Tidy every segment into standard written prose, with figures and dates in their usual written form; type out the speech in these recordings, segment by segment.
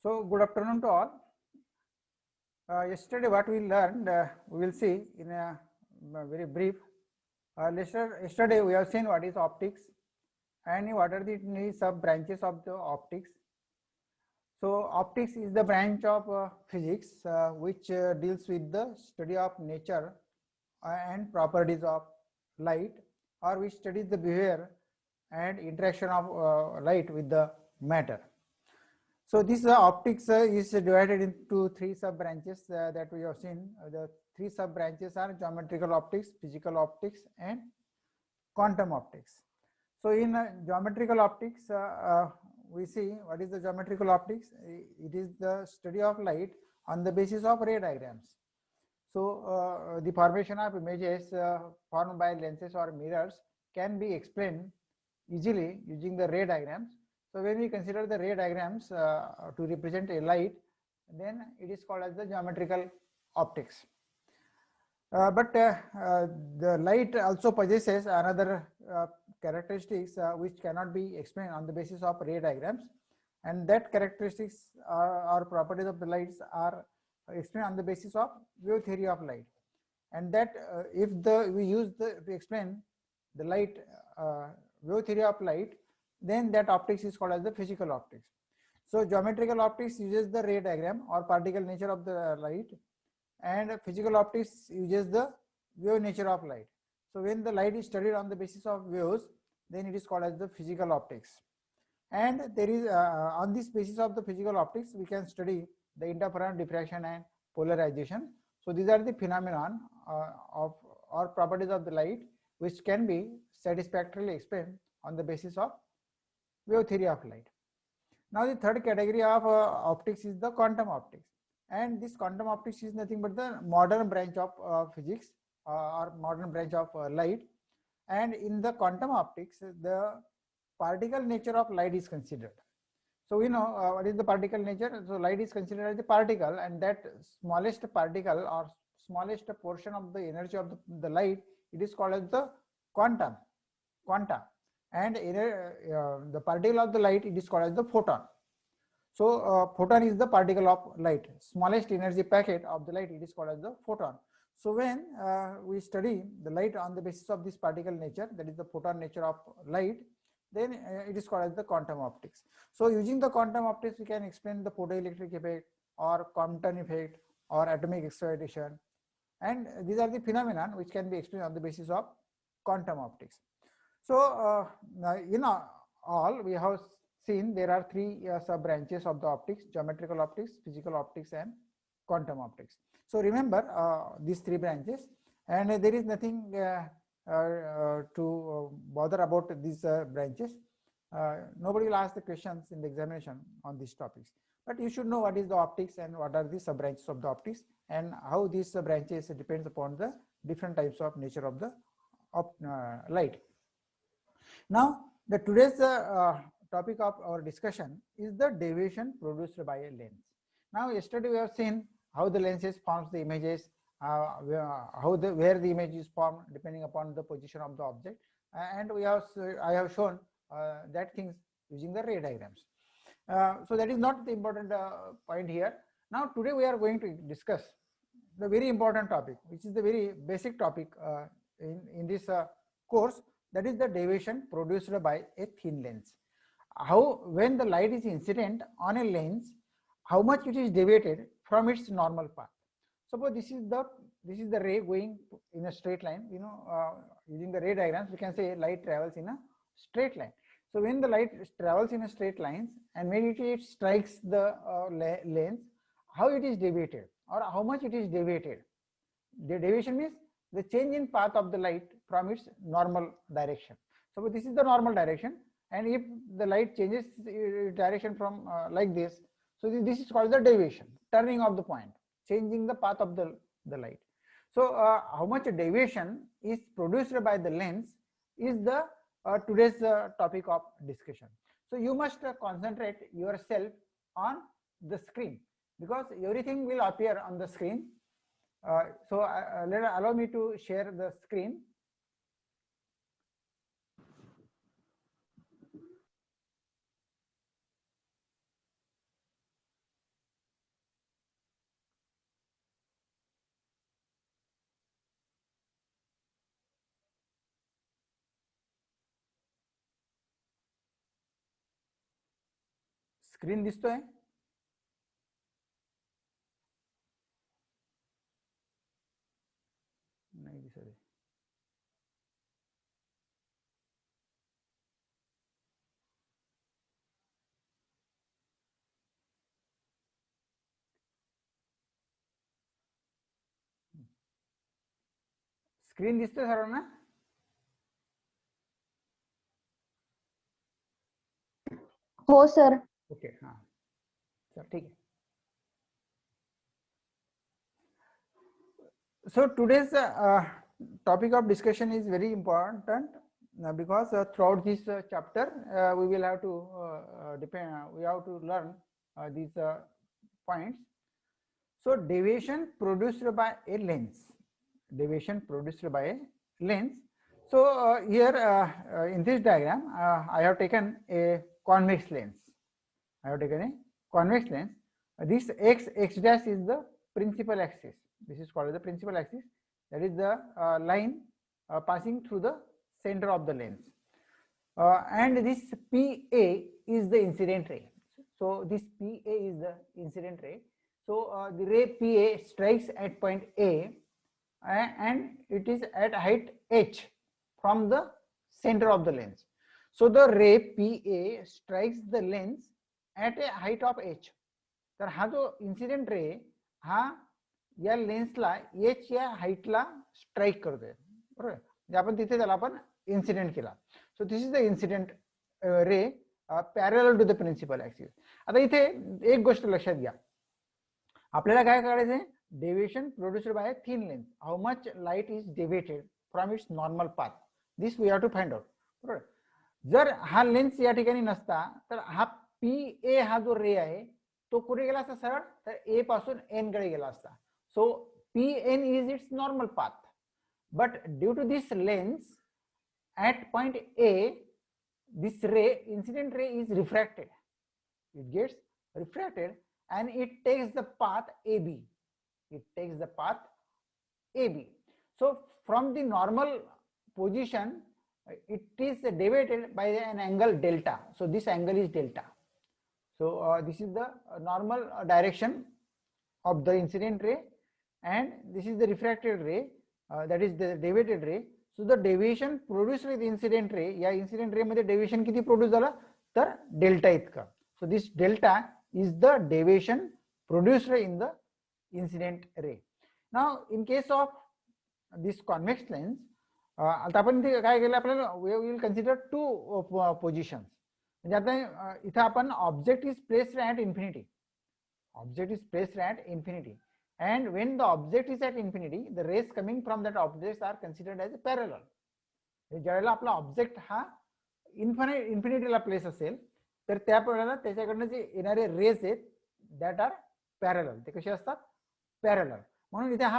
So good afternoon to all. Yesterday what we learned, we will see in a very brief. Yesterday we have seen what is optics and what are the sub branches of the optics. So optics is the branch of physics which deals with the study of nature and properties of light, or which studies the behavior and interaction of light with the matter. So this optics is divided into three sub branches that we have seen. The three sub branches are geometrical optics, physical optics, and quantum optics. So in geometrical optics, we see what is the geometrical optics. It is the study of light on the basis of ray diagrams. So the formation of images formed by lenses or mirrors can be explained easily using the ray diagrams. So when we consider the ray diagrams to represent a light, then it is called as the geometrical optics. But the light also possesses another characteristics which cannot be explained on the basis of ray diagrams, and that characteristics or properties of the lights are explained on the basis of wave theory of light. And that if we use to explain the light wave theory of light, then that optics is called as the physical optics. So geometrical optics uses the ray diagram or particle nature of the light, and physical optics uses the wave nature of light. So when the light is studied on the basis of waves, then it is called as the physical optics. And there is on this basis of the physical optics, we can study the interference, diffraction, and polarization. So these are the phenomenon of or properties of the light which can be satisfactorily explained on the basis of wave theory of light. Now the third category of optics is the quantum optics, and this quantum optics is nothing but the modern branch of physics or modern branch of light. And in the quantum optics, the particle nature of light is considered. So we know what is the particle nature. So light is considered as a particle, and that smallest particle or smallest portion of the energy of the light, it is called as the quanta. And the particle of the light, it is called as the photon. So photon is the particle of light, smallest energy packet of the light, it is called as the photon. So when we study the light on the basis of this particle nature, that is the photon nature of light, then it is called as the quantum optics. So using the quantum optics, we can explain the photoelectric effect or Compton effect or atomic excitation, and these are the phenomenon which can be explained on the basis of quantum optics. So in all, we have seen there are three sub branches of the optics: geometrical optics, physical optics, and quantum optics. So remember these three branches, and there is nothing to bother about these branches. Nobody will ask the questions in the examination on these topics, but you should know what is the optics and what are the sub branches of the optics, and how these branches depends upon the different types of nature of the light. Now the today's topic of our discussion is the deviation produced by a lens. Now yesterday we have seen how the lenses forms the images, where the image is formed depending upon the position of the object, and I have shown that things using the ray diagrams. So that is not the important point here. Now today we are going to discuss the very important topic, which is the very basic topic in this course, that is the deviation produced by a thin lens. How, when the light is incident on a lens, how much it is deviated from its normal path. Suppose this is the ray going in a straight line. Using the ray diagrams, we can say light travels in a straight line. So when the light travels in a straight lines, and when it strikes the lens, how it is deviated or how much it is deviated. The deviation means the change in path of the light from its normal direction. So this is the normal direction, and if the light changes direction from like this, so this is called the deviation, turning of the point, changing the path of the light. So how much deviation is produced by the lens is the today's topic of discussion. So you must concentrate yourself on the screen, because everything will appear on the screen. So allow me to share the screen. Screen दिसतोय? नाही दिसत आहे. Screen दिसतोय सर्वांना? हो sir. Okay, हाँ sir, ठीक है. So today's topic of discussion is very important because throughout this chapter we will have to we have to learn these points. So deviation produced by a lens. Deviation produced by a lens. So here in this diagram I have taken a convex lens. I have taken a convex lens. This x dash is the principal axis. This is called the principal axis. That is the line passing through the center of the lens. And this PA is the incident ray. So this PA is the incident ray. So the ray PA strikes at point A and it is at height h from the center of the lens. So the ray PA strikes the lens at a height of h. तर हा जो incident ray हा या लेन्सला H या हाईटला strike करतोय, बरोबर. म्हणजे आपण तिथे त्याला आपण इन्सिडेंट केला. So this is the incident ray parallel to the principal axis. आता इथे एक गोष्ट लक्षात घ्या, आपल्याला काय करायचंय, deviation produced by thin lens, how much light is deviated from its normal path, this we have to find out, बरोबर. जर हा लेन्स या ठिकाणी नसता तर हा पी ए हा जो रे आहे तो कुठे गेला असता, सरळ तर ए पासून एन कडे गेला असता. So P N is its normal path, but due to this lens at point A, this ray, incident ray is refracted. It gets refracted and it takes the path AB. It takes the path AB. So from the normal position, it is deviated by an angle delta. So this angle is delta. So this is the normal direction of the incident ray, and this is the refracted ray, that is the deviated ray. So the deviation produced with incident ray, या incident ray मध्ये deviation किती produce झाला, तर delta इतका. So this delta is the deviation produced in the incident ray. Now in case of this convex lens, आता आपण इथे काय केलं, आपल्याला we will consider two positions. म्हणजे आता इथे आपण object is placed at infinity. Object is placed at infinity. And when the object is at infinity, the rays coming from that object are considered as parallel. ज्यावेळेला आपला object हा इन्फिनिटीला place असेल तर त्यावेळेला त्याच्याकडनं जे येणारे रेज आहेत दॅट आर पॅरलल. ते कसे असतात, पॅरलल. म्हणून इथे हा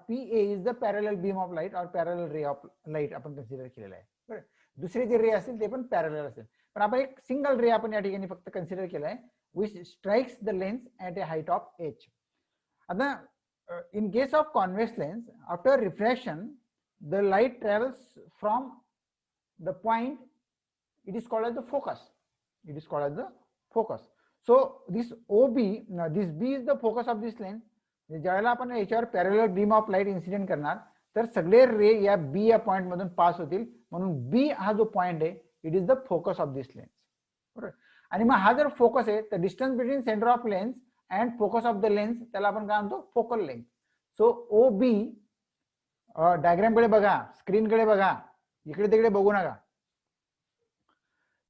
P A is the parallel beam of light और पॅरलल रे ऑफ लाईट आपण कन्सिडर केलेला आहे, बरं. दुसरे जे रे असतील ते पण पॅरलल असेल, पण आपण एक सिंगल रे आपण या ठिकाणी फक्त कन्सिडर केला आहे, which strikes the lens at a height of H. आता in case of convex lens, after refraction the light travels from the point, it is called as the focus. It is called as the focus. So this OB, this B is the focus of this lens. ज्यावेळेला आपण याच्यावर parallel beam of light incident करणार तर सगळे रे या बी या point मधून pass होतील, म्हणून बी हा जो पॉइंट आहे it is the focus of this lens, बरोबर. आणि मग हा जर फोकस आहे तर distance between centre of lens and focus of the lens त्याला आपण काय म्हणतो, focal length. So O B, diagram कडे बघा, स्क्रीन कडे बघा, इकडे तिकडे बघू नका.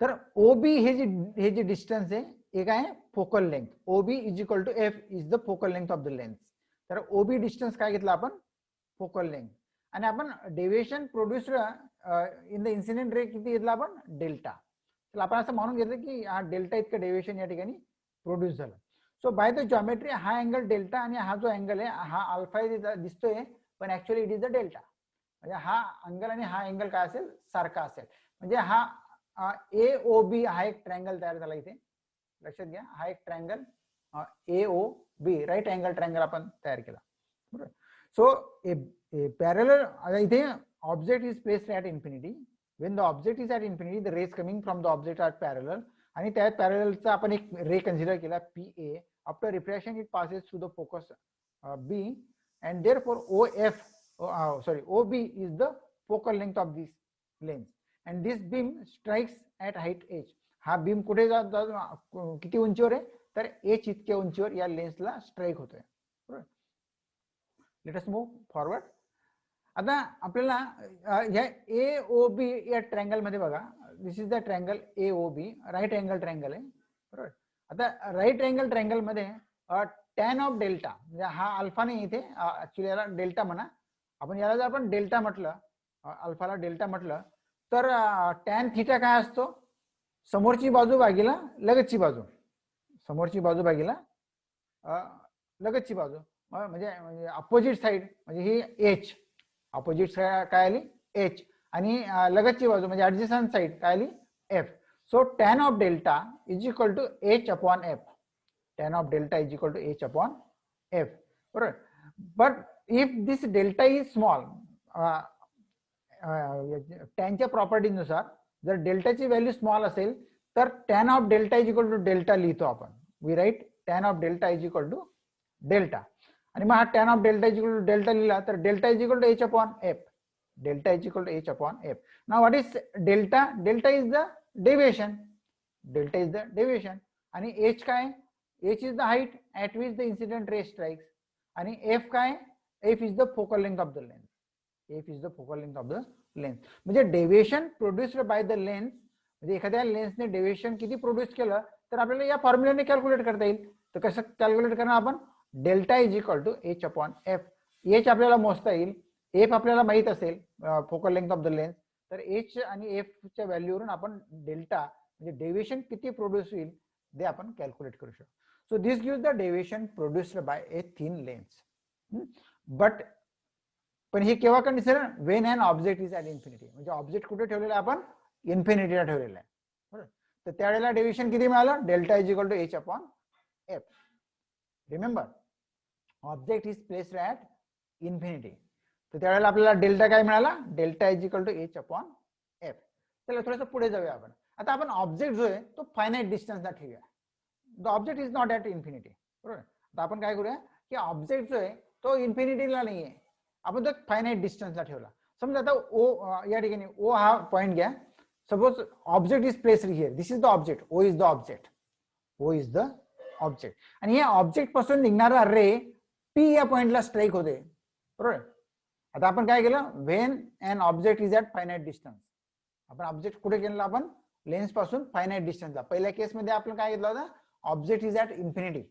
तर ओ बी हे जे डिस्टन्स आहे एक आहे focal length. O B is equal to F is the focal length of the lens. तर ओ बी डिस्टन्स काय घेतला आपण, फोकल लेंथ. आणि आपण deviation produced in the incident रे किती घेतला आपण, डेल्टा. तर आपण असं म्हणून घेतलं की हा डेल्टा इतकं डेव्हिएशन या ठिकाणी प्रोड्यूस झालं. सो बाय द जॉमेट्री हा अँगल डेल्टा आणि हा जो अँगल आहे हा अल्फा दिसतोय, पण actually it is the delta. म्हणजे हा अँगल आणि हा अँगल काय असेल, सारखा असेल. म्हणजे हा ए ओ बी हा एक ट्रायंगल तयार झाला इथे, लक्षात घ्या. हा एक triangle A O B, right angle triangle आपण तयार केला, बरोबर. सो ए पॅरलल, इथे object is placed at infinity. When the object is at infinity, the rays coming from the object are parallel. आणि त्या पॅरललचा आपण एक रे कन्सिडर केला PA. After refraction it passes through the focus B and therefore OB is the focal length of this lens and this beam strikes at height h. हा beam कुठे किती उंचीवर आहे तर h इतक्या उंचीवर या लेन्सला स्ट्राईक होतोय. Let us move forward. आता आपल्याला ह्या AOB या ट्रायंगल मध्ये बघा, this is the triangle AOB, right angle triangle आहे बरोबर. आता राईट अँगल ट्रायंगल मध्ये टॅन ऑफ डेल्टा, म्हणजे हा अल्फा नाही इथे, ऍक्च्युली याला डेल्टा म्हणा आपण. याला जर आपण डेल्टा म्हटलं, अल्फाला डेल्टा म्हटलं तर टॅन थिटा काय असतो, समोरची बाजू भागीला लगतची बाजू, समोरची बाजू भागीला लगतची बाजू, म्हणजे अपोजिट साइड म्हणजे ही एच, अपोजिट साइड काय आली एच, आणि लगतची बाजू म्हणजे ऍडजस्टंट साइड काय आली F. So tan of delta is equal to H upon F. Tan of delta is equal to h upon f. Right? But if this delta is small, tan च्या property नुसार जर डेल्टाची value small असेल तर tan of delta is equal to delta लिहितो आपण. We write tan of delta is equal to delta. आणि मग हा tan of delta is equal to delta लिहिला तर delta is equal to h upon f. Delta is equal to h upon f. Now what is delta? Delta is the deviation. Delta is the deviation. आणि h काय, h is the height at which the incident ray strikes, आणि f काय, f is the focal length of the lens. f is the focal length of the lens. म्हणजे deviation produced by the lens, म्हणजे एखाद्या लेन्सने deviation किती produce केलं तर आपल्याला या फॉर्म्युलाने कॅल्क्युलेट करता येईल. तर कसं कॅल्क्युलेट करणार आपण, delta is equal to h upon f. h आपल्याला मोजता येईल, f आपल्याला माहित असेल focal length of the lens, तर h आणि f च्या व्हॅल्यूवरून आपण डेल्टा म्हणजे डेव्हिएशन किती प्रोड्यूस होईल ते आपण कॅल्क्युलेट करू शकतो. So this gives the deviation produced by a thin lens. But पण हे केव्हा condition, when an object is at infinity, म्हणजे ऑब्जेक्ट कुठे ठेवलेला आहे आपण, इन्फिनिटीला ठेवलेला आहे बरोबर. तर त्यावेळेला डेव्हिएशन किती मिळालं, delta is equal to h upon f. Remember object is placed at infinity, तर त्यावेळेला आपल्याला डेल्टा काय मिळाला, delta is equal to h upon f. चला थोडंसं पुढे जाऊया आपण. आता आपण ऑब्जेक्ट जो आहे तो फायनाइट डिस्टन्सला ठेवूया. The object is not at infinity बरोबर. आता आपण काय करूया की ऑब्जेक्ट जो आहे तो इन्फिनिटीला नाहीये, आपण तो फायनाइट डिस्टन्सला ठेवला. समजा आता ओ या ठिकाणी ओ हा पॉइंट घ्या. Suppose object is placed here, this is the object, O is the object, O is the object. आणि या ऑब्जेक्ट पासून निघणारा रे पी या पॉइंटला स्ट्राईक होते बरोबर. आता आपण काय केलं, when an object is at finite distance, आपण ऑब्जेक्ट कुठे गेला, आपण लेन्स पासून फायनाइट डिस्टन्सला. पहिल्या केस मध्ये आपण काय घेतलं होतं, object is at infinity,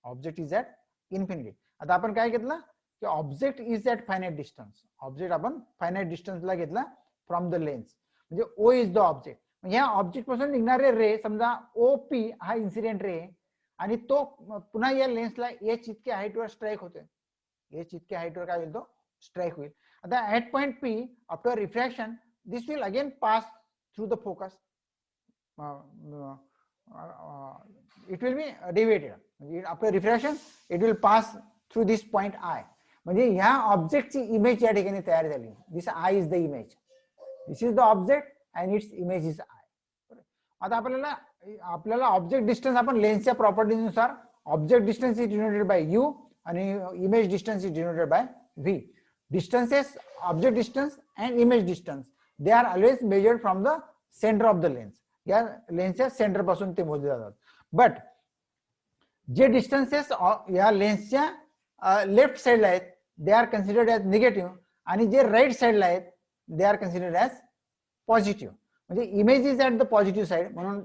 object is at infinity. आता आपण काय घेतलं की object is at finite distance, object आपण फायनाइट डिस्टन्सला घेतला फ्रॉम द लेन्स, म्हणजे ओ इज द ऑब्जेक्ट. ह्या ऑब्जेक्ट पासून निघणारे रे समजा OP हा इन्सिडेंट रे आणि तो पुन्हा या लेन्सला h इतक्या हाईटवर स्ट्राईक होतोय, h इतक्या हाईटवर काय होईल, तो स्ट्राईक होईल. आता at point P after refraction this will again pass through the focus, it will be deviated. After refraction it will pass through this point I. म्हणजे ह्या ऑब्जेक्टची इमेज या ठिकाणी तयार झाली. दिस I is the image, this is the object and its image is I. आता आपल्याला object distance आपण लेन्सच्या प्रॉपर्टीनुसार object distance is denoted by U आणि image distance is denoted by V. Distances, object distance and image distance, they are always measured from the center of the lens. या लेन्सच्या centre पासून ते मोजले जातात. But जे डिस्टन्सेस या लेन्सच्या left साइडला आहेत they are considered as negative, आणि जे राईट साइडला आहेत they are considered as positive. म्हणजे image is at the positive side, म्हणून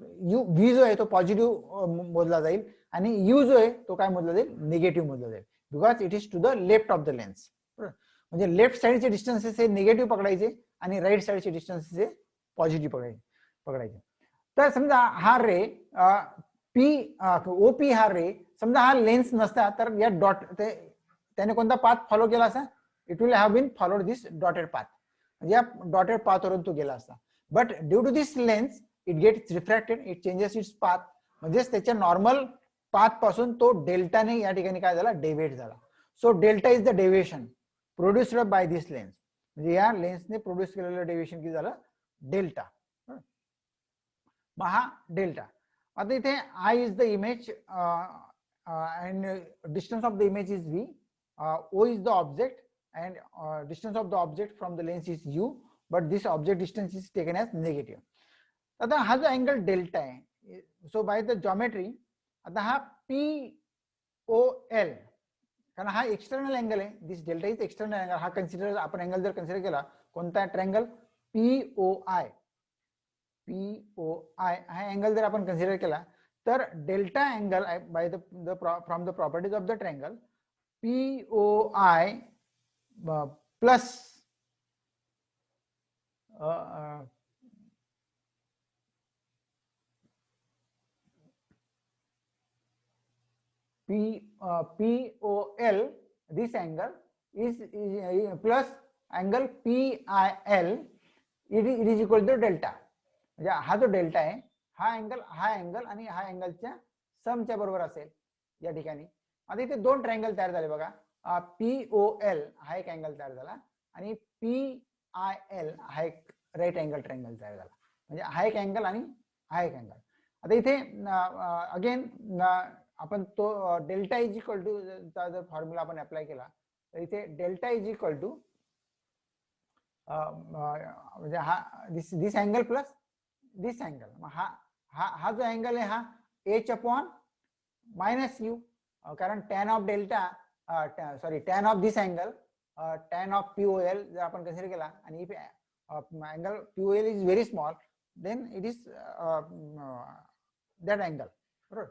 V जो आहे तो पॉझिटिव्ह मोजला जाईल आणि U जो आहे तो काय मोजला जाईल, निगेटिव्ह मोजला जाईल, because it is to the left of the lens. म्हणजे लेफ्ट साइडचे डिस्टन्सेस हे निगेटिव्ह पकडायचे आणि राईट साइडचे डिस्टन्सेस हे पॉझिटिव्ह पकडायचे. तर समजा हा रे OP हा रे समजा हा लेन्स नसता तर या डॉट त्याने कोणता पाथ फॉलो केला असता, it will have been followed this dotted path, म्हणजे या डॉटेड पाथवरून तो गेला असता. But due to this lens it gets refracted, it changes its path, म्हणजेच त्याच्या नॉर्मल पाथ पासून तो डेल्टाने या ठिकाणी काय झाला, डेव्हिएट झाला. So delta is the deviation produced by this lens, म्हणजे या लेन्सने प्रोड्यूस केलेलं डेव्हिएशन किती झालं, डेल्टा. मग हा डेल्टा. आता इथे I is the image and distance of the image is V, O is the object and distance of the object from the lens is U, but this object distance is taken as negative. आता हा जो angle delta आहे, so by the geometry आता हा POL, कारण हा external angle आहे, दिस delta is external angle, हा कन्सिडर आपण अँगल जर कन्सिडर केला कोणता ट्रायंगल POI हा अँगल जर आपण कन्सिडर केला तर delta angle by the from the properties of the triangle POI plus POL, this angle is plus angle PIL, it is equal to delta. म्हणजे हा जो डेल्टा आहे हा अँगल आणि हा अँगलच्या समच्या बरोबर असेल या ठिकाणी. आता इथे दोन ट्रायंगल तयार झाले बघा, POL हा एक अँगल तयार झाला आणि PIL हा एक राईट अँगल ट्रायंगल तयार झाला. म्हणजे हा एक अँगल आणि हा एक अँगल. आता इथे अगेन आपण तो डेल्टा इज इक्वल टू चा जर फॉर्म्युला आपण अप्लाय केला तर इथे डेल्टा इज इक्वल टू म्हणजे हा this angle plus this angle, हा जो अँगल आहे हा H अपॉन मायनस यू, कारण tan of delta tan of this angle tan of POL जर आपण कन्सिडर केला आणि angle POL is very small then it is that angle, बरोबर.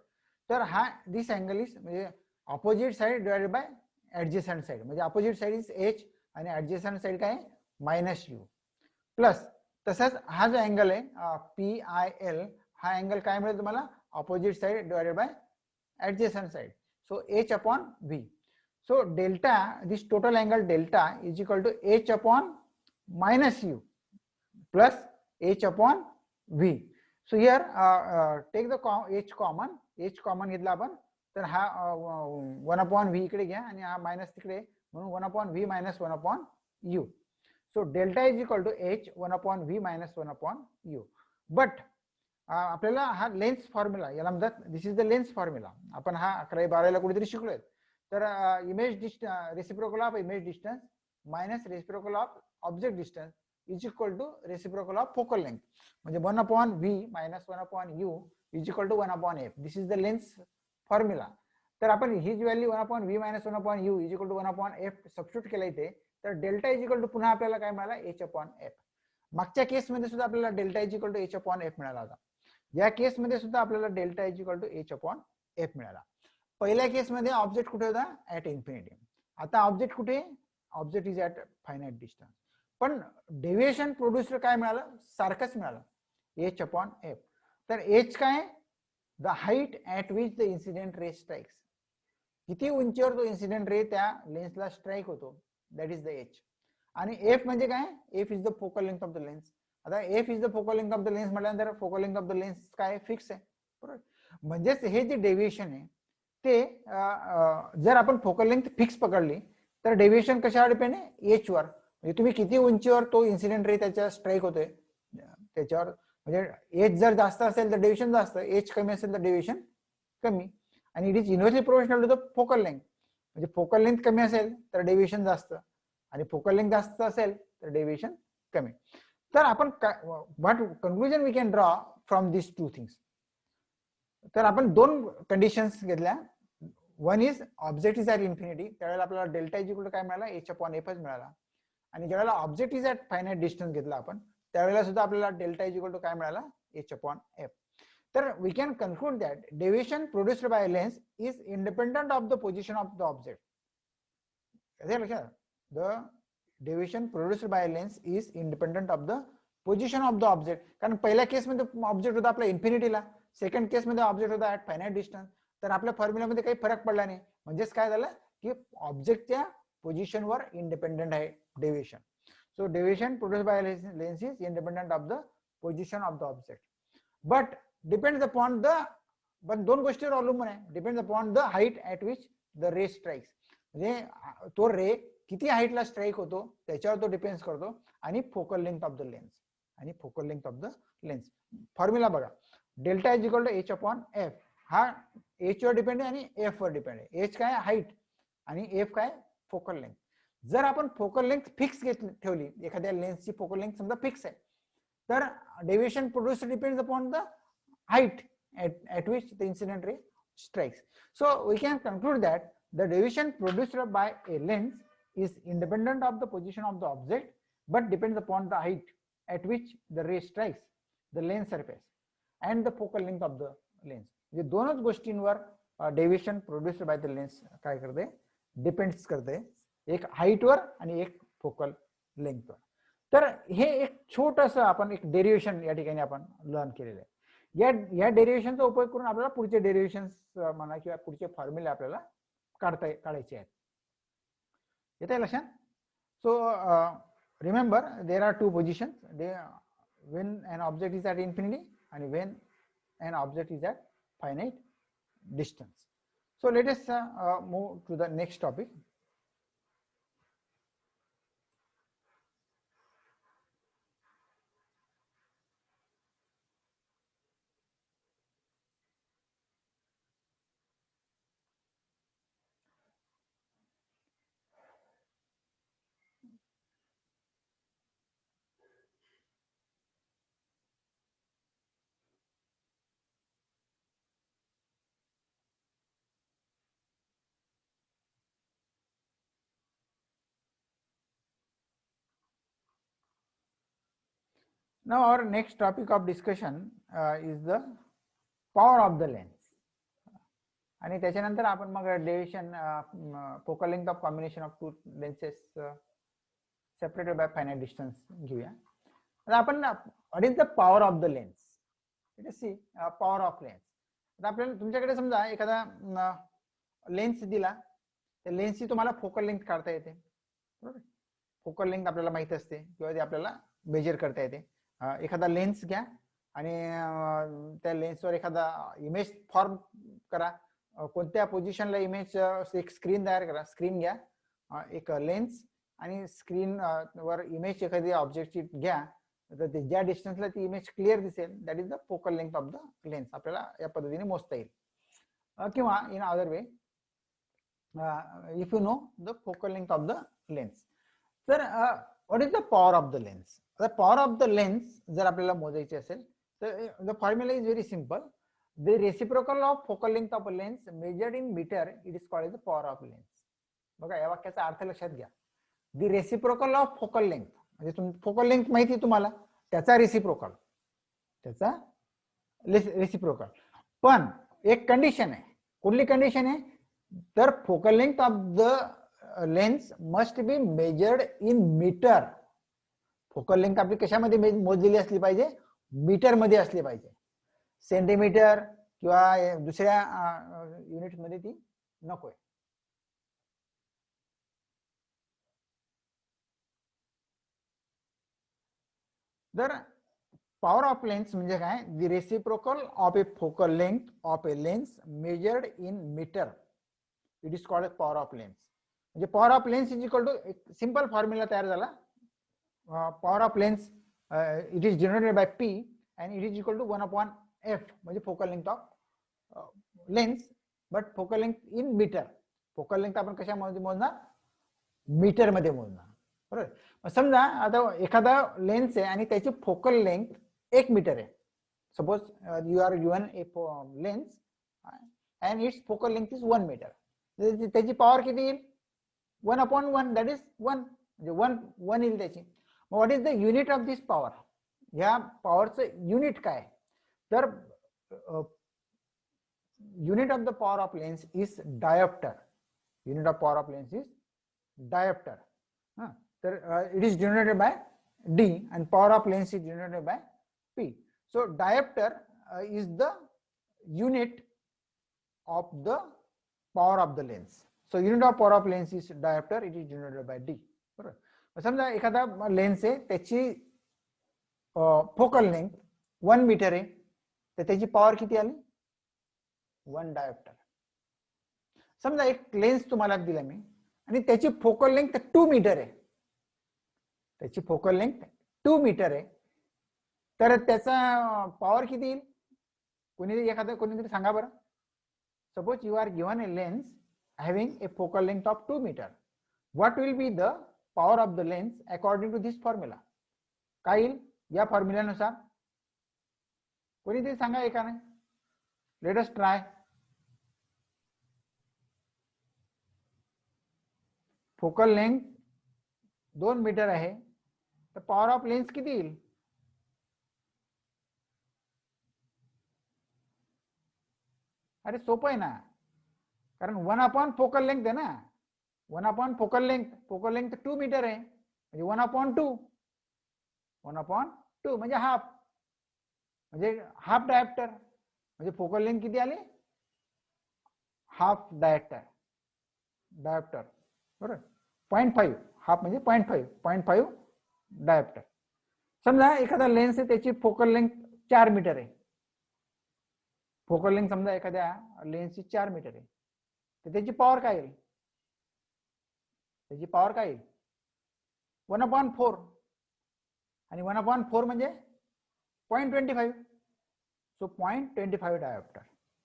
तर हा दिस अँगल इज म्हणजे opposite side divided by adjacent side, म्हणजे ऑपोजिट साइड इज H आणि ऍडजस्टंट साइड काय मायनस यू, प्लस तसंच हा जो अँगल आहे PIL हा अँगल काय मिळेल तुम्हाला opposite side divided by adjacent side, so H upon V. So delta, this total angle delta is equal to H upon minus U plus H upon V. So here take the H common घेतला आपण तर हा 1 upon V इकडे घ्या आणि हा minus तिकडे, म्हणून 1 upon V minus 1 upon U. So delta is equal to H 1 upon V minus 1 upon U. But आपल्याला हा लेन्स फॉर्म्युला याला म्हणतात, this is the lens formula. आपण हा 11वी-12वीला कुठेतरी शिकलोय. तर image distance, reciprocal of image distance minus reciprocal of object distance is equal to reciprocal of focal length, म्हणजे 1 upon V minus 1 upon U is equal to 1 upon F. This is the lens formula. तर आपण ही जी value 1 upon V minus 1 upon U is equal to 1 upon F substitute केला इथे, तर delta is equal to पुन्हा आपल्याला काय मिळाला H अपॉन F. मागच्या केसमध्ये सुद्धा आपल्याला delta is equal to H upon F मिळाला होता. या केसमध्ये सुद्धा आपल्याला delta is equal to H upon F मिळाला. पहिल्या केसमध्ये ऑब्जेक्ट कुठे होता ऍट इन्फिनिटी, आता ऑब्जेक्ट कुठे, object is at finite distance, पण डेव्हिएशन प्रोड्यूसर काय मिळालं सारखंच मिळालं H अपॉन F. तर H काय, the height at which the incident ray strikes, किती उंचीवर तो इन्सिडेंट रे त्या लेन्सला स्ट्राइक होतो, दॅट इज द H. आणि F म्हणजे काय, F is the focal length of the lens. आता F is the focal length of the lens म्हटल्यानंतर focal length of the lens काय फिक्स आहे, बरोबर. म्हणजेच हे जे डेव्हिएशन आहे ते जर आपण फोकल लेंथ फिक्स पकडली तर डेव्हिएशन कशावर डिपेंड आहे, H वर. म्हणजे तुम्ही किती उंचीवर तो इन्सिडेंट रे त्याच्या स्ट्राइक होतोय त्याच्यावर, म्हणजे H जर जास्त असेल तर डेव्हिएशन जास्त, H कमी असेल तर डेव्हिएशन कमी. आणि it is inversely proportional to the focal length, म्हणजे फोकल लेंथ कमी असेल तर डेव्हिएशन जास्त आणि फोकल लेंथ जास्त असेल तर डेव्हिएशन कमी. तर आपण what conclusion we can draw from this two things. तर आपण दोन कंडिशन्स घेतल्या. One is object is at infinity, त्यावेळेला आपल्याला डेल्टा इज इक्वल टू काय मिळाला H अपॉन F मिळाला. आणि ज्यावेळेला object is at finite distance घेतला आपण त्यावेळेला सुद्धा आपल्याला डेल्टा इज इक्वल टू काय मिळाला H अपॉन F. तर we can conclude that deviation produced by lens is independent of the position of the object. लक्षात, the deviation produced by lens is independent of the position of the object. कारण पहिल्या केसमध्ये object होता आपला इन्फिनिटीला, second केसमध्ये object होता at finite distance. तर आपल्या फॉर्म्युल्यामध्ये काही फरक पडला नाही, म्हणजेच काय झालं की ऑब्जेक्टच्या पोझिशनवर इंडिपेंडंट आहे deviation. So deviation produced by lens is independent of the position of the object, but depends upon the, पण दोन गोष्टीवर अवलंबून आहे, depends upon the height at which the ray strikes, म्हणजे तो रे किती हाईटला स्ट्राइक होतो त्याच्यावर तो डिपेंड्स करतो, आणि focal length of the lens, आणि focal length of the lens. Formula बघा, delta is equal to H upon F. हा एच वर डिपेंड आहे आणि एफ वर डिपेंड आहे. एच काय हाईट आणि एफ काय फोकल लेंथ. जर आपण फोकल लेंथ फिक्स ठेवली, एखाद्या लेन्सची फोकल लेंथ समजा फिक्स आहे, तर deviation produced depends upon the height at which the incident ray strikes. So we can conclude that the deviation produced by a lens is independent of the position of the object but depends upon the height at which the ray strikes the lens surface and the focal length of the lens. ये दोनोंच गोष्टींवर deviation produced by the lens काय करते, depends करते, एक height वर आणि एक focal length वर. तर हे एक छोटंसं आपण एक डेरिव्हेशन या ठिकाणी आपण लर्न केलेलं आहे. या डेरिव्हेशनचा उपयोग करून आपल्याला पुढचे डेरिव्हेशन्स म्हणा किंवा पुढचे फॉर्म्युले आपल्याला काढायचे आहेत. येते लक्षात. So remember there are two positions, when an object is at infinity and when an object is at finite distance. So let us move to the next topic. Now our next topic of discussion is the power of the lens. आणि त्याच्यानंतर आपण मग deviation focal length of combination of two lenses separated by finite distance घेऊया. आता आपण what is the power of the lens. It is C power of lens. आता आपल्याला तुमच्याकडे समजा एखादा लेन्स दिला, त्या लेन्सची तुम्हाला फोकल लेंथ काढता येते, बरोबर. फोकल लेंथ आपल्याला माहित असते किंवा ते आपल्याला मेजर करता येते. एखादा लेन्स घ्या आणि त्या लेन्सवर एखादा इमेज फॉर्म करा. कोणत्या पोझिशनला इमेज, एक स्क्रीन तयार करा. स्क्रीन घ्या, एक लेन्स आणि स्क्रीन वर इमेज एखादी ऑब्जेक्टची घ्या, तर ज्या डिस्टन्सला ती इमेज क्लिअर दिसेल that is the focal length of the lens. आपल्याला या पद्धतीने मोजता येईल. किंवा in other way if you know the focal length of the lens. तर what is the power of the lens. Power of the lens जर आपल्याला मोजायची असेल तर the formula is very simple. The reciprocal of focal length of a lens measured in meter, it is called as the power of lens. बघा या वाक्याचा अर्थ लक्षात घ्या. The reciprocal of focal length म्हणजे फोकल लेंथ माहिती तुम्हाला, त्याचा रेसिप्रोकल, त्याचा रेसिप्रोकल. पण एक कंडिशन आहे. कुठली कंडिशन आहे तर focal length of the lens must be measured in metre. Focal length आपली कशामध्ये मोजलेली असली पाहिजे, मीटर मध्ये असली पाहिजे. सेंटीमीटर किंवा दुसऱ्या युनिट मध्ये ती नकोय. तर पॉवर ऑफ लेन्स म्हणजे काय, the reciprocal of a focal length of a lens measured in metre, it is called power of lens. म्हणजे power of lens is equal to, एक सिंपल फॉर्म्युला तयार झाला. Power of lens it is generated by P and it is equal to 1 upon F, म्हणजे focal length of lens, but focal length in metre. Focal length आपण कशामध्ये मोजणार, metre मध्ये मोजणार, बरोबर. समजा आता एखादा लेन्स आहे आणि त्याची फोकल लेंथ 1 मीटर आहे. Suppose you are given a lens and its focal length is 1 metre. त्याची पॉवर किती येईल, 1 अपॉन 1, दॅट इज 1, म्हणजे 1 येईल त्याची. मग what is the unit of this power. ह्या पॉवरचं युनिट काय, तर unit of the power of lens is diopter. Unit of power of lens is diopter. It is generated by D and power of lens is generated by P. So diopter is the unit of the power of the lens. So unit of power of lens is diopter. It is generated by D. समजा एखादा lens आहे, त्याची focal length 1 metre आहे, तर त्याची power किती आली, 1 dioptre. समजा एक लेन्स तुम्हाला दिला मी आणि त्याची फोकल लेंथ 2 मीटर आहे, त्याची फोकल लेंथ 2 मीटर आहे, तर त्याचा पॉवर किती येईल, कोणीतरी सांगा बरं. Suppose you are given a lens having a focal length of 2 metre. What will be the power of the lens according to this formula? काय येईल या फॉर्म्युल्यानुसार? कोणीतरी सांगा एकाने. Let us try. Focal length 2 metre आहे, तर पॉवर ऑफ लेन्स किती येईल? अरे सोपं आहे ना, कारण 1/4 फोकल लेंथ आहे ना. 1/4 फोकल लेंथ 2 मीटर आहे, म्हणजे 1/2. 1/2 म्हणजे हाफ, म्हणजे हाफ डायप्टर. म्हणजे फोकल लेंथ किती आली? हाफ डायप्टर बरोबर. 0.5 हाफ म्हणजे 0.5 डायप्टर. समजा एखादा लेन्स आहे, त्याची फोकल लेंथ 4 मीटर आहे. फोकल लेंथ समजा एखाद्या लेन्सची 4 मीटर आहे, तर त्याची पॉवर काय येईल? 1/4. आणि 1/4 म्हणजे 0.25. सो 0.25 डायप्टर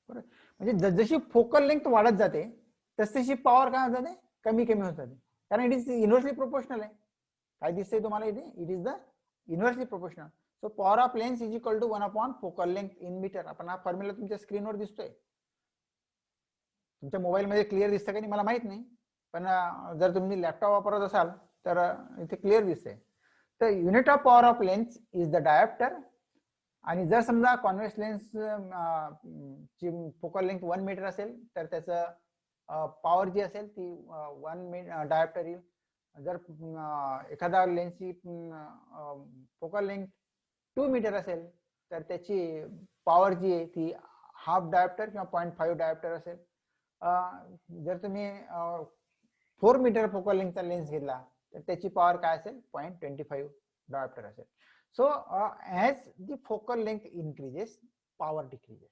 बरोबर. म्हणजे जशी फोकल लेंथ वाढत जाते तशी पॉवर काय होत जाते? कमी होत जाते, कारण इट इज इन्व्हर्सली प्रोपोर्शनल आहे. काय दिसतंय तुम्हाला इथे? It is the inversely proportional. So power of lens is equal to 1/4 focal length in metre. आपण हा फॉर्म्युला तुमच्या स्क्रीनवर दिसतोय. तुमच्या मोबाईल मध्ये क्लिअर दिसतं का नाही मला माहित नाही, पण जर तुम्ही लॅपटॉप वापरत असाल तर इथे क्लिअर दिसतंय. तर unit of power of lens is the dioptre. आणि जर समजा कॉन्व्हेक्स लेन्स ची फोकल लेंथ 1 मीटर असेल, तर त्याचं पॉवर जी असेल ती 1 डायप्टर येईल. जर एखादा लेन्सची फोकल लेंथ 2 मीटर असेल, तर त्याची पॉवर जी आहे ती हाफ डायप्टर किंवा 0.5 डायप्टर असेल. जर तुम्ही 4 मीटर फोकल लेंथचा लेन्स घेतला, तर त्याची पॉवर काय असेल? 0.25 डायप्टर असेल. So as the focal length increases, power decreases.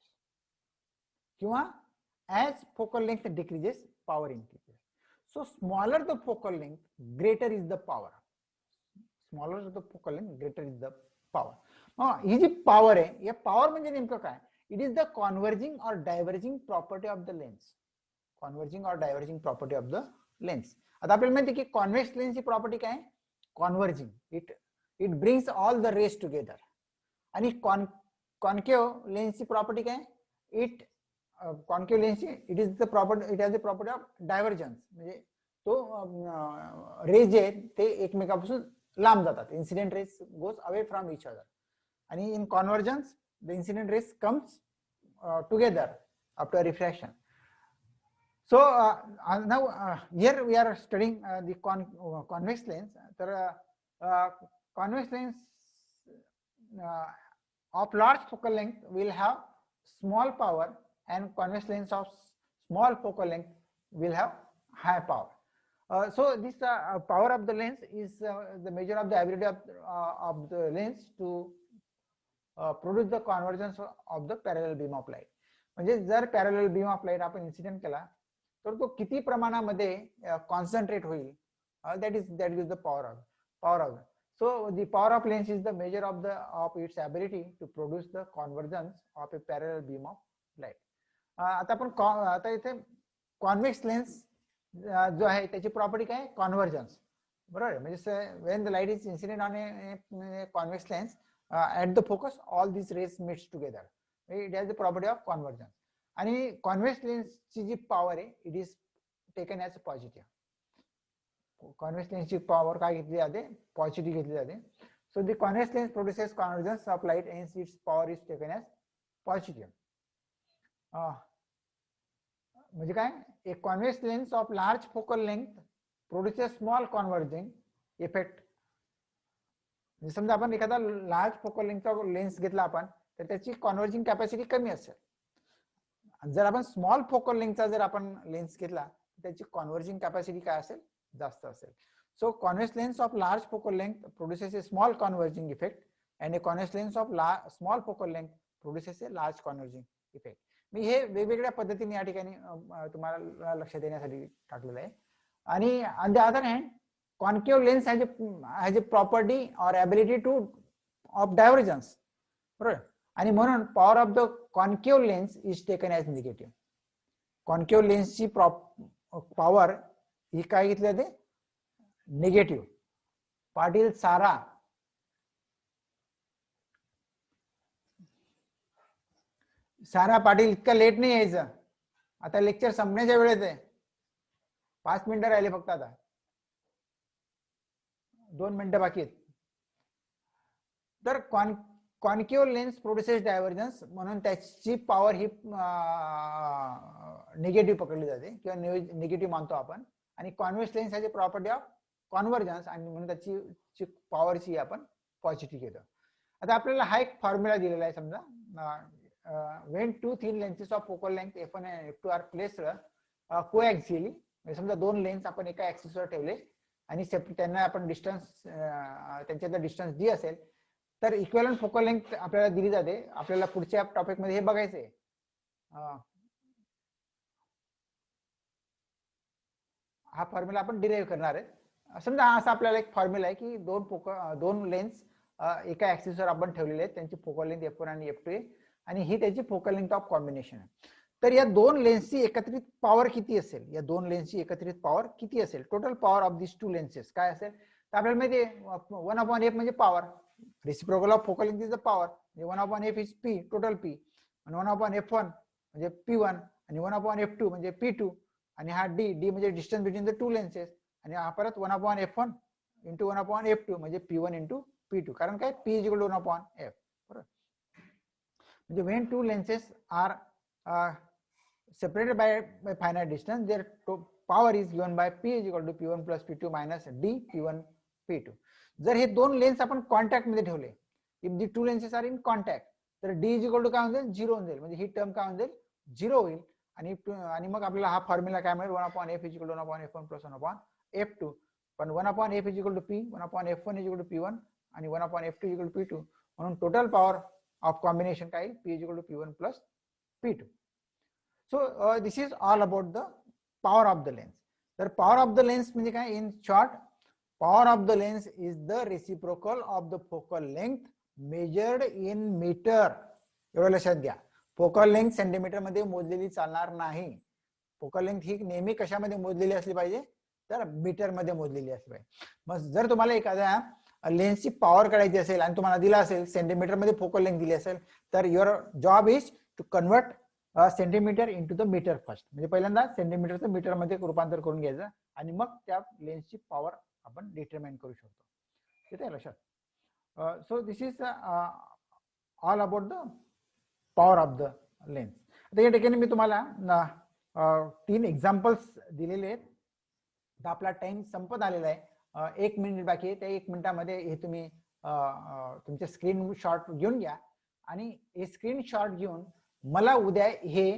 किंवा as focal length decreases, power increases. So smaller the focal length, greater is the power. Smaller the focal length, greater is the power. ही जी power आहे, या power म्हणजे नेमकं काय? It is the converging और diverging property of the lens. Converging और diverging property of the lens. आता आपल्याला माहिती की कॉन्व्हेक्स लेन्सची प्रॉपर्टी काय? Converging. It brings all the rays together. आणि कॉन्केव्ह लेन्सची प्रॉपर्टी काय? कॉन्केव्ह लेन्सची it has the property of divergence. म्हणजे तो रेस जे आहेत ते एकमेकांपासून लांब जातात. Incident rays goes away from each other. आणि in convergence the incident rays comes together after refraction. So now here we are studying the convex lens. Convex lens of large focal length will have small power, and convex lens of small focal length will have high power. So this power of the lens is the measure of the ability of the lens to produce the convergence of the parallel beam of light. म्हणजे जर parallel beam of light आपण incident केला, तर तो किती प्रमाणामध्ये concentrate होईल, that is the power of. So the power of lens is the measure of its ability to produce the convergence of a parallel beam of light. आता इथे convex lens जो आहे त्याची प्रॉपर्टी काय? कॉन्व्हर्जन्स बरोबर. म्हणजे when the light is incident on a convex lens at the focus, all these rays meets together. It has the property of convergence. आणि convex लेन्सची जी पॉवर आहे, it is taken as positive. Convex लेन्सची power काय घेतली जाते? Positive घेतली जाते. So the convex lens produces convergence of light and its power is taken as positive. म्हणजे काय? A convex lens of large focal length produces small converging effect. समजा आपण एखादा लार्ज फोकल लेंथचा लेन्स घेतला आपण, तर त्याची कॉन्व्हर्जिंग कॅपॅसिटी कमी असेल. जर आपण स्मॉल फोकल लेंथचा जर आपण लेन्स घेतला, त्याची कॉन्व्हर्जिंग कॅपॅसिटी काय असेल? जास्त असेल. So convex lens of large focal length produces a small converging effect, and a convex lens of small focal length produces a large converging effect. मी हे वेगवेगळ्या पद्धतीने या ठिकाणी तुम्हाला लक्ष देण्यासाठी टाकलेलं आहे. आणि on the other hand concave lens has a property or ability to of divergence बरोबर. आणि म्हणून power of the concave lens is taken as negative. Concave लेन्सची पॉवर ही काय घेतली जाते, निगेटिव्ह. पाटील सारा पाटील इतका लेट नाही यायचं, आता लेक्चर संपण्याच्या वेळेत आहे, 5 मिनिटं राहिले फक्त, आता 2 मिनिटं बाकी आहेत. तर कॉन्केव्ह लेन्स प्रोड्युसेस डायव्हर्जन्स, म्हणून त्याची पॉवर ही निगेटिव्ह पकडली जाते किंवा निगेटिव्ह मानतो आपण. आणि कॉन्व्हेक्स लेन्स ह्याची प्रॉपर्टी ऑफ कॉन्व्हर्जन्स, आणि म्हणून त्याची पॉवरची आपण पॉझिटिव्ह घेतो. आता आपल्याला हा एक फॉर्म्युला दिलेला आहे. समजा when two thin lenses of focal length f1 and f2 are placed coaxially, म्हणजे समजा 2 लेन्स आपण एका ऍक्सिसवर ठेवले आणि त्यांना आपण डिस्टन्स, त्यांच्यातला डिस्टन्स d असेल, तर इक्विव्हॅलंट फोकल लेंथ आपल्याला दिली जाते. आपल्याला पुढच्या टॉपिक मध्ये हे बघायचंय. हा फॉर्म्युला आपण डिराईव्ह करणार आहे. समजा असा आपल्याला एक फॉर्म्युला आहे की 2 लेन्स एका ऍक्सिसवर आपण ठेवलेले आहेत, त्यांची फोकल लेंथ f1 आणि f2 आहे, आणि ही त्याची फोकल लेंथ ऑफ कॉम्बिनेशन आहे. तर या 2 लेन्सची एकत्रित पॉवर किती असेल, या 2 लेन्सची एकत्रित पॉवर किती असेल, total power of this 2 lenses काय असेल, तर आपल्याला माहिती आहे 1/f म्हणजे power, reciprocal of focal length is the power, म्हणजे 1/f is p, total p, आणि 1/f1 म्हणजे p1, आणि 1/f2 म्हणजे p2, आणि हा d म्हणजे डिस्टन्स बिटवीन द 2 लेन्सेस, आणि हा परत 1/f1 इंटू 1/f2 म्हणजे p1 इंटू p2, कारण काय p is equal to 1/f. बरोबर. म्हणजे when two lenses are separated by finite distance, their power is given by p is equal to p1 plus p2 minus d p1 p2. जर हे 2 lens आपण contact मध्ये ठेवले, if the two lenses are in contact, तर d is equal to काय होईल, 0 होईल, म्हणजे ही टर्म काय होईल, 0 होईल. आणि मग आपल्याला हा फॉर्म्युला काय मिळेल, 1/f is equal to 1/f1 plus 1/f2. पण 1/f is equal to p, 1/f1 is equal to p1, आणि 1/f2 is equal to p2, म्हणून टोटल पॉवर of combination काय, p is equal to p1 plus p2. So this is all about the power of the lens. तर power of the lens म्हणजे काय, in short, power of the lens is the reciprocal of the focal length measured in meter. एवढं लक्षात घ्या, focal length centimetre मध्ये मोजलेली चालणार नाही. फोकल लेंथ ही नेहमी कशामध्ये मोजलेली असली पाहिजे, तर मीटर मध्ये मोजलेली असली पाहिजे. मग जर तुम्हाला एखाद्या लेन्सची पॉवर काढायची असेल आणि तुम्हाला दिला असेल सेंटीमीटर मध्ये फोकल लेंथ दिली असेल, तर your job is to convert centimetre into the metre first. म्हणजे पहिल्यांदा सेंटीमीटरचं मीटर मध्ये रूपांतर करून घ्यायचं, आणि मग त्या लेन्सची पॉवर आपण डिटरमाइन करू शकतो. येते लक्षात. So this is all about the power of the lens. आता या ठिकाणी मी तुम्हाला 3 एक्झाम्पल्स दिलेले आहेत. तर आपला टाइम संपत आलेला आहे, 1 मिनिट बाकी आहे. त्या 1 मिनिटामध्ये हे तुम्ही तुमचे स्क्रीनशॉट घेऊन घ्या, आणि हे स्क्रीनशॉट घेऊन मला उद्या हे